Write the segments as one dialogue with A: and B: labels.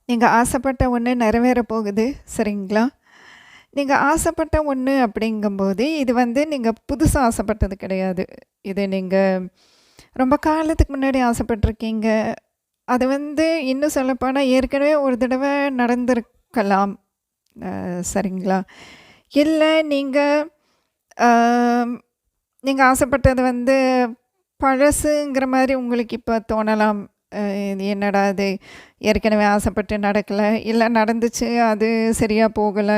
A: நீங்க ஆசைப்பட்ட ஒண்ணு நிறைவேற போகுது. சரிங்களா? நீங்க ஆசைப்பட்ட ஒண்ணு அப்படிங்கும்போது, இது வந்து நீங்க புதுசா ஆசைப்பட்டது கிடையாது. இது நீங்க ரொம்ப காலத்துக்கு முன்னாடி ஆசைப்பட்டுருக்கீங்க. அது வந்து இன்னும் சொல்லப்போனா ஏற்கனவே ஒரு தடவ நடந்திருக்கலாம். சரிங்களா? இல்ல நீங்க அ நீங்க ஆசைப்பட்டது வந்து பழசுங்கிற மாரி உங்களுக்கு இப்ப தோணலாம். இது என்னடா இது ஏற்கனவே ஆசைப்பட்டு நடக்கல, இல்ல நடந்துச்சு அது சரியா போகல.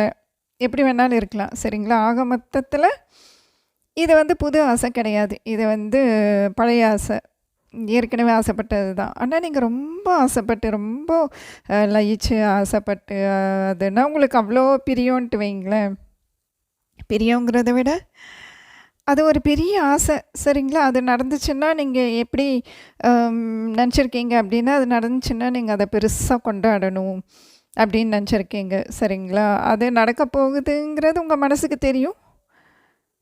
A: எப்படி வேணாலும் இருக்கலாம். சரிங்களா? ஆக மொத்தத்தில இது வந்து புது ஆசை கிடையாது. இது வந்து பழைய ஆசை. ஏற்கனவே ஆசைப்பட்டது தான். ஆனா நீங்க ரொம்ப ஆசைப்பட்டு, ரொம்ப லயிச்சு ஆசைப்பட்டு அதுன்னா உங்களுக்கு அவ்வளோ பிரியம்ன்ட்டு வைங்களேன். பிரியங்கிறத விட அது ஒரு பெரிய ஆசை. சரிங்களா? அது நடந்துச்சுன்னா, நீங்க எப்படி நெனச்சிருக்கீங்க அப்டின்னா, அது நடந்துச்சுன்னா, நீங்க அத பெருசா கொண்டாடணும் அப்டின்னு நெனச்சிருக்கீங்க. சரிங்களா? அது நடக்க போகுதுங்கிறது உங்க மனசுக்கு தெரியும்.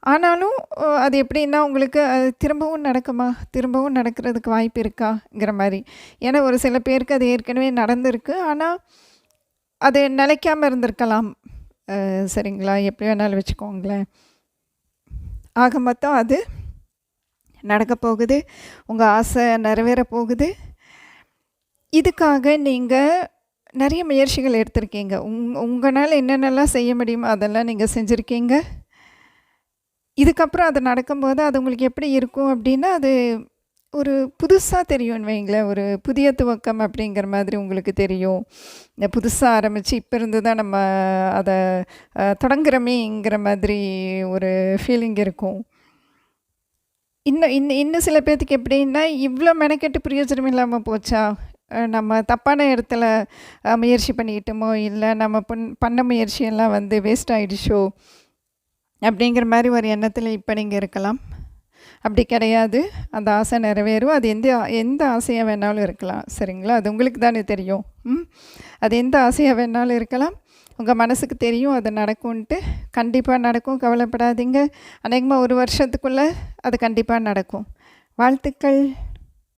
A: ஆனாலும் அது எப்படின்னா, உங்களுக்கு அது திரும்பவும் நடக்குமா? திரும்பவும் நடக்கிறதுக்கு வாய்ப்பு இருக்காங்கிற மாரி. ஏன்னா, ஒரு சில பேருக்கு அது ஏற்கனவே நடந்திருக்கு. ஆனா, அது நிலைக்காம இருந்திருக்கலாம். சரிங்களா? எப்படி வேணாலும் வச்சுக்கோங்களேன். ஆக மொத்தம் அது நடக்க போகுது. உங்க ஆசை நிறைவேற போகுது. இதுக்காக நீங்க நெறைய முயற்சிகள் எடுத்திருக்கீங்க. உங்கனால என்னென்னலாம் செய்ய முடியுமோ அதெல்லாம் நீங்க செஞ்சிருக்கீங்க. இதுக்கப்புறம் அது நடக்கும்போது அது உங்களுக்கு எப்படி இருக்கும் அப்டின்னா, அது ஒரு புதுசா தெரியும்னு வைங்களேன். ஒரு புதிய துவக்கம் அப்படிங்கிற மாதிரி உங்களுக்கு தெரியும். புதுசா ஆரம்பிச்சு இப்ப இருந்து தான் நம்ம அத தொடங்குறோமேங்கிற மாதிரி ஒரு ஃபீலிங் இருக்கும். இன்னும் சில பேத்துக்கு எப்படின்னா, இவ்ளோ மெனக்கெட்டு பிரயோஜனம் இல்லாம போச்சா? நம்ம தப்பான இடத்துல முயற்சி பண்ணிக்கிட்டோமோ, இல்ல நம்ம பண்ண முயற்சியெல்லாம் வந்து வேஸ்ட் ஆயிடுச்சோ! அப்படிங்கிற மாரி ஒரு எண்ணத்தில இப்ப நீங்க இருக்கலாம். அப்படி கிடையாது. அந்த ஆசை நிறைவேறும். அது எந்த எந்த ஆசையா வேணாலும் இருக்கலாம். சரிங்களா? அது உங்களுக்கு தானே தெரியும். ம். அது எந்த ஆசையா வேணாலும் இருக்கலாம். உங்க மனசுக்கு தெரியும் அது நடக்குன்ட்டு. கண்டிப்பா நடக்கும். கவலைப்படாதீங்க. அநேகமா 1 வருஷத்துக்குள்ள அது கண்டிப்பா நடக்கும். வாழ்த்துக்கள்.